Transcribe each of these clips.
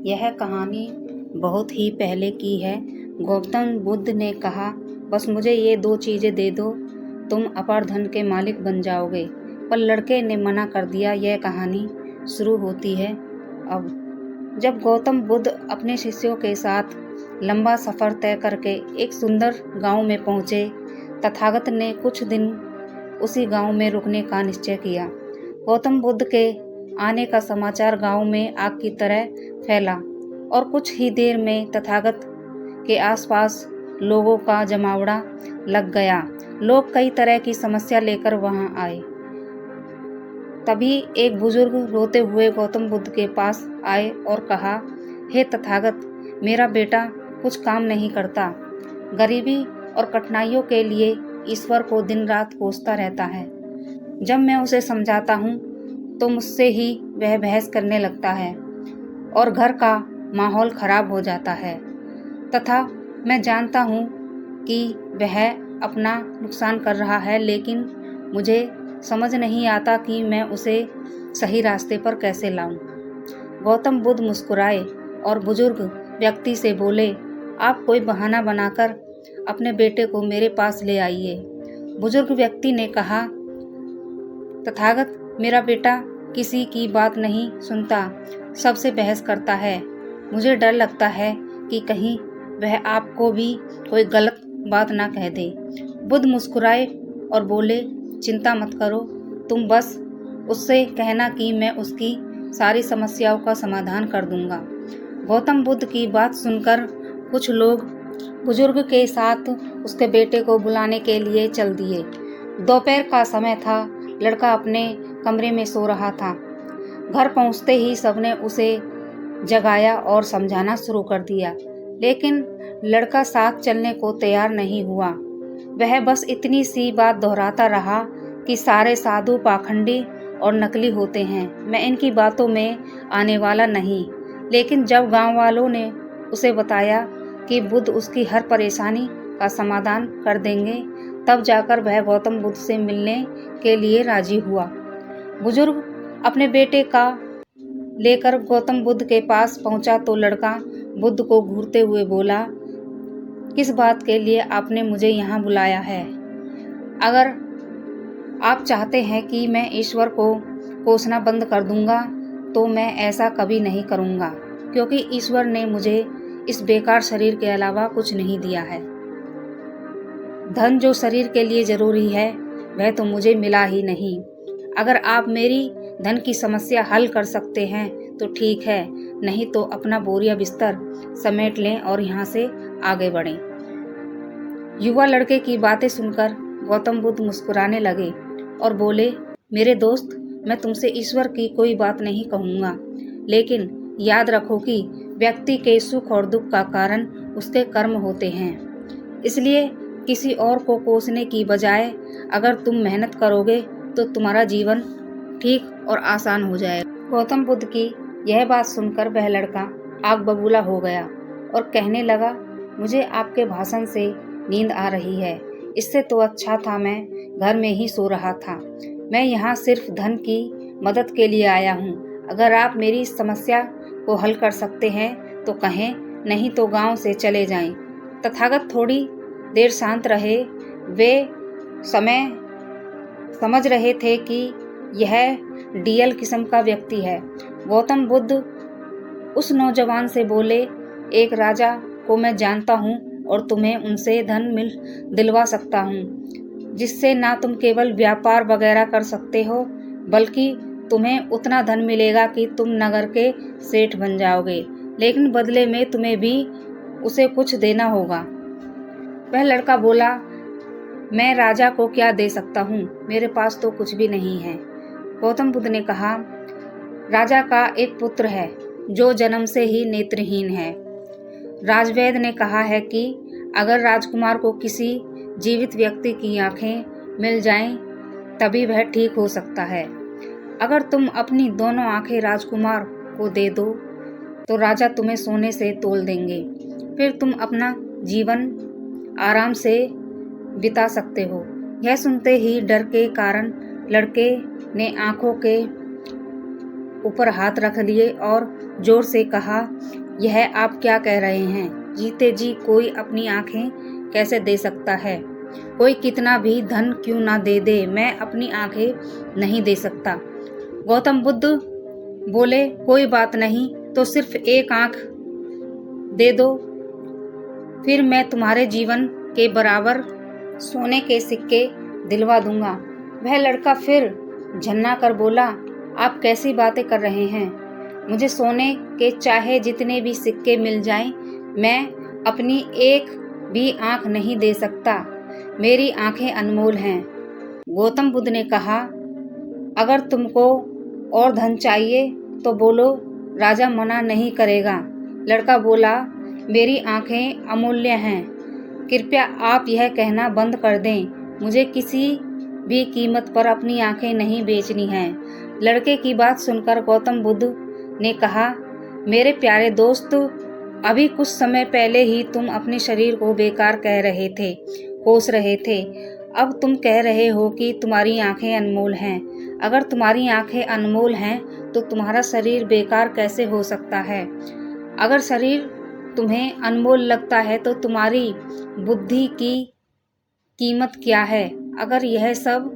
यह कहानी बहुत ही पहले की है। गौतम बुद्ध ने कहा, बस मुझे ये 2 चीज़ें दे दो, तुम अपार धन के मालिक बन जाओगे। पर लड़के ने मना कर दिया। यह कहानी शुरू होती है अब। जब गौतम बुद्ध अपने शिष्यों के साथ लंबा सफ़र तय करके एक सुंदर गांव में पहुंचे, तथागत ने कुछ दिन उसी गांव में रुकने का निश्चय किया। गौतम बुद्ध के आने का समाचार गांव में आग की तरह फैला और कुछ ही देर में तथागत के आसपास लोगों का जमावड़ा लग गया। लोग कई तरह की समस्या लेकर वहां आए। तभी एक बुजुर्ग रोते हुए गौतम बुद्ध के पास आए और कहा, हे तथागत, मेरा बेटा कुछ काम नहीं करता। गरीबी और कठिनाइयों के लिए ईश्वर को दिन रात कोसता रहता है। जब मैं उसे समझाता हूँ तो मुझसे ही वह बहस करने लगता है और घर का माहौल खराब हो जाता है। तथा मैं जानता हूँ कि वह अपना नुकसान कर रहा है, लेकिन मुझे समझ नहीं आता कि मैं उसे सही रास्ते पर कैसे लाऊं। गौतम बुद्ध मुस्कुराए और बुजुर्ग व्यक्ति से बोले, आप कोई बहाना बनाकर अपने बेटे को मेरे पास ले आइए। बुजुर्ग व्यक्ति ने कहा, तथागत, मेरा बेटा किसी की बात नहीं सुनता, सबसे बहस करता है। मुझे डर लगता है कि कहीं वह आपको भी कोई गलत बात ना कह दे। बुद्ध मुस्कुराए और बोले, चिंता मत करो, तुम बस उससे कहना कि मैं उसकी सारी समस्याओं का समाधान कर दूंगा। गौतम बुद्ध की बात सुनकर कुछ लोग बुजुर्ग के साथ उसके बेटे को बुलाने के लिए चल दिए। दोपहर का समय था। लड़का अपने कमरे में सो रहा था। घर पहुंचते ही सबने उसे जगाया और समझाना शुरू कर दिया, लेकिन लड़का साथ चलने को तैयार नहीं हुआ। वह बस इतनी सी बात दोहराता रहा कि सारे साधु पाखंडी और नकली होते हैं, मैं इनकी बातों में आने वाला नहीं। लेकिन जब गांव वालों ने उसे बताया कि बुद्ध उसकी हर परेशानी का समाधान कर देंगे, तब जाकर वह गौतम बुद्ध से मिलने के लिए राजी हुआ। बुजुर्ग अपने बेटे का लेकर गौतम बुद्ध के पास पहुंचा तो लड़का बुद्ध को घूरते हुए बोला, किस बात के लिए आपने मुझे यहाँ बुलाया है? अगर आप चाहते हैं कि मैं ईश्वर को कोसना बंद कर दूंगा तो मैं ऐसा कभी नहीं करूंगा, क्योंकि ईश्वर ने मुझे इस बेकार शरीर के अलावा कुछ नहीं दिया है। धन जो शरीर के लिए जरूरी है वह तो मुझे मिला ही नहीं। अगर आप मेरी धन की समस्या हल कर सकते हैं तो ठीक है, नहीं तो अपना बोरिया बिस्तर समेट लें और यहाँ से आगे बढ़ें। युवा लड़के की बातें सुनकर गौतम बुद्ध मुस्कुराने लगे और बोले, मेरे दोस्त, मैं तुमसे ईश्वर की कोई बात नहीं कहूँगा, लेकिन याद रखो कि व्यक्ति के सुख और दुख का कारण उसके कर्म होते हैं। इसलिए किसी और को कोसने की बजाय अगर तुम मेहनत करोगे तो तुम्हारा जीवन ठीक और आसान हो जाएगा। गौतम बुद्ध की यह बात सुनकर वह लड़का आग बबूला हो गया और कहने लगा, मुझे आपके भाषण से नींद आ रही है। इससे तो अच्छा था मैं घर में ही सो रहा था। मैं यहाँ सिर्फ धन की मदद के लिए आया हूँ। अगर आप मेरी समस्या को हल कर सकते हैं तो कहें, नहीं तो गांव से चले जाएं। तथागत थोड़ी देर शांत रहे। वे समझ रहे थे कि यह डीएल किस्म का व्यक्ति है। गौतम बुद्ध उस नौजवान से बोले, एक राजा को मैं जानता हूँ और तुम्हें उनसे धन दिलवा सकता हूँ, जिससे ना तुम केवल व्यापार वगैरह कर सकते हो, बल्कि तुम्हें उतना धन मिलेगा कि तुम नगर के सेठ बन जाओगे, लेकिन बदले में तुम्हें भी उसे कुछ देना होगा। वह लड़का बोला, मैं राजा को क्या दे सकता हूँ, मेरे पास तो कुछ भी नहीं है। गौतम बुद्ध ने कहा, राजा का एक पुत्र है जो जन्म से ही नेत्रहीन है। राजवैद ने कहा है कि अगर राजकुमार को किसी जीवित व्यक्ति की आंखें मिल जाएं, तभी वह ठीक हो सकता है। अगर तुम अपनी दोनों आंखें राजकुमार को दे दो तो राजा तुम्हें सोने से तोल देंगे, फिर तुम अपना जीवन आराम से बिता सकते हो। यह सुनते ही डर के कारण लड़के ने आंखों के ऊपर हाथ रख लिए और जोर से कहा, यह आप क्या कह रहे हैं? जीते जी कोई अपनी आंखें कैसे दे सकता है? कोई कितना भी धन क्यों ना दे दे, मैं अपनी आंखें नहीं दे सकता। गौतम बुद्ध बोले, कोई बात नहीं, तो सिर्फ एक आंख दे दो, फिर मैं तुम्हारे जीवन के बराबर सोने के सिक्के दिलवा दूंगा। वह लड़का फिर झन्ना कर बोला, आप कैसी बातें कर रहे हैं? मुझे सोने के चाहे जितने भी सिक्के मिल जाएं, मैं अपनी एक भी आंख नहीं दे सकता। मेरी आंखें अनमोल हैं। गौतम बुद्ध ने कहा, अगर तुमको और धन चाहिए तो बोलो, राजा मना नहीं करेगा। लड़का बोला, मेरी आंखें अमूल्य हैं, कृपया आप यह कहना बंद कर दें। मुझे किसी भी कीमत पर अपनी आंखें नहीं बेचनी हैं। लड़के की बात सुनकर गौतम बुद्ध ने कहा, मेरे प्यारे दोस्त, अभी कुछ समय पहले ही तुम अपने शरीर को बेकार कह रहे थे, कोस रहे थे। अब तुम कह रहे हो कि तुम्हारी आंखें अनमोल हैं। अगर तुम्हारी आंखें अनमोल हैं तो तुम्हारा शरीर बेकार कैसे हो सकता है? अगर शरीर तुम्हें अनमोल लगता है तो तुम्हारी बुद्धि की कीमत क्या है? अगर यह सब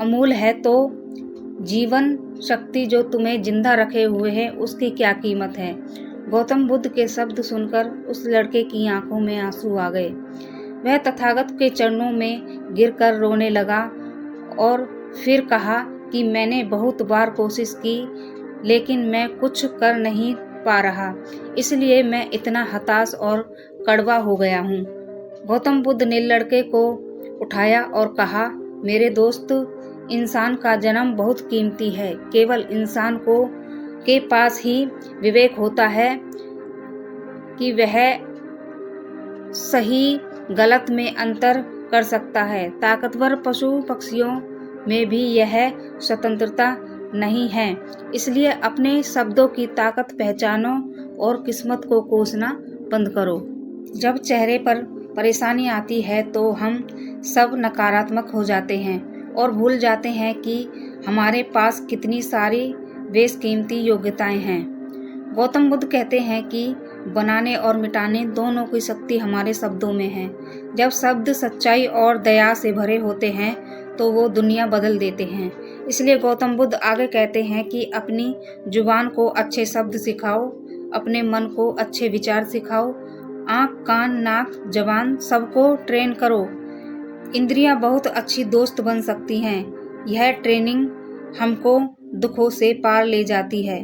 अमूल है तो जीवन शक्ति जो तुम्हें जिंदा रखे हुए है उसकी क्या कीमत है? गौतम बुद्ध के शब्द सुनकर उस लड़के की आंखों में आंसू आ गए। वह तथागत के चरणों में गिरकर रोने लगा और फिर कहा कि मैंने बहुत बार कोशिश की, लेकिन मैं कुछ कर नहीं पा रहा, इसलिए मैं इतना हताश और कड़वा हो गया हूँ। गौतम बुद्ध ने लड़के को उठाया और कहा, मेरे दोस्त, इंसान का जन्म बहुत कीमती है। केवल इंसान के पास ही विवेक होता है कि वह सही गलत में अंतर कर सकता है। ताकतवर पशु पक्षियों में भी यह स्वतंत्रता नहीं है। इसलिए अपने शब्दों की ताकत पहचानो और किस्मत को कोसना बंद करो। जब चेहरे पर परेशानी आती है तो हम सब नकारात्मक हो जाते हैं और भूल जाते हैं कि हमारे पास कितनी सारी बेशकीमती योग्यताएं हैं। गौतम बुद्ध कहते हैं कि बनाने और मिटाने दोनों की शक्ति हमारे शब्दों में है। जब शब्द सच्चाई और दया से भरे होते हैं तो वो दुनिया बदल देते हैं। इसलिए गौतम बुद्ध आगे कहते हैं कि अपनी जुबान को अच्छे शब्द सिखाओ, अपने मन को अच्छे विचार सिखाओ, आँख, कान, नाक, जबान सबको ट्रेन करो। इंद्रियां बहुत अच्छी दोस्त बन सकती हैं। यह ट्रेनिंग हमको दुखों से पार ले जाती है।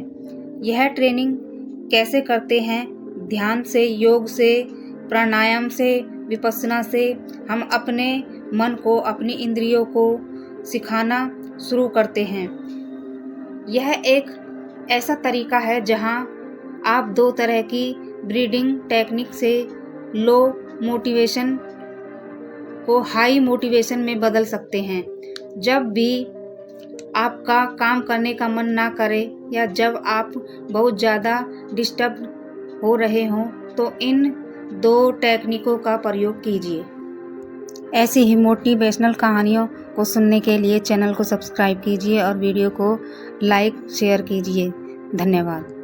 यह ट्रेनिंग कैसे करते हैं? ध्यान से, योग से, प्राणायाम से, विपश्यना से हम अपने मन को, अपनी इंद्रियों को सिखाना शुरू करते हैं। यह एक ऐसा तरीका है जहां आप दो तरह की ब्रीडिंग टेक्निक से लो मोटिवेशन को हाई मोटिवेशन में बदल सकते हैं। जब भी आपका काम करने का मन ना करे या जब आप बहुत ज़्यादा डिस्टर्ब हो रहे हों तो इन दो टेक्निकों का प्रयोग कीजिए। ऐसी ही मोटिवेशनल कहानियों को सुनने के लिए चैनल को सब्सक्राइब कीजिए और वीडियो को लाइक शेयर कीजिए। धन्यवाद।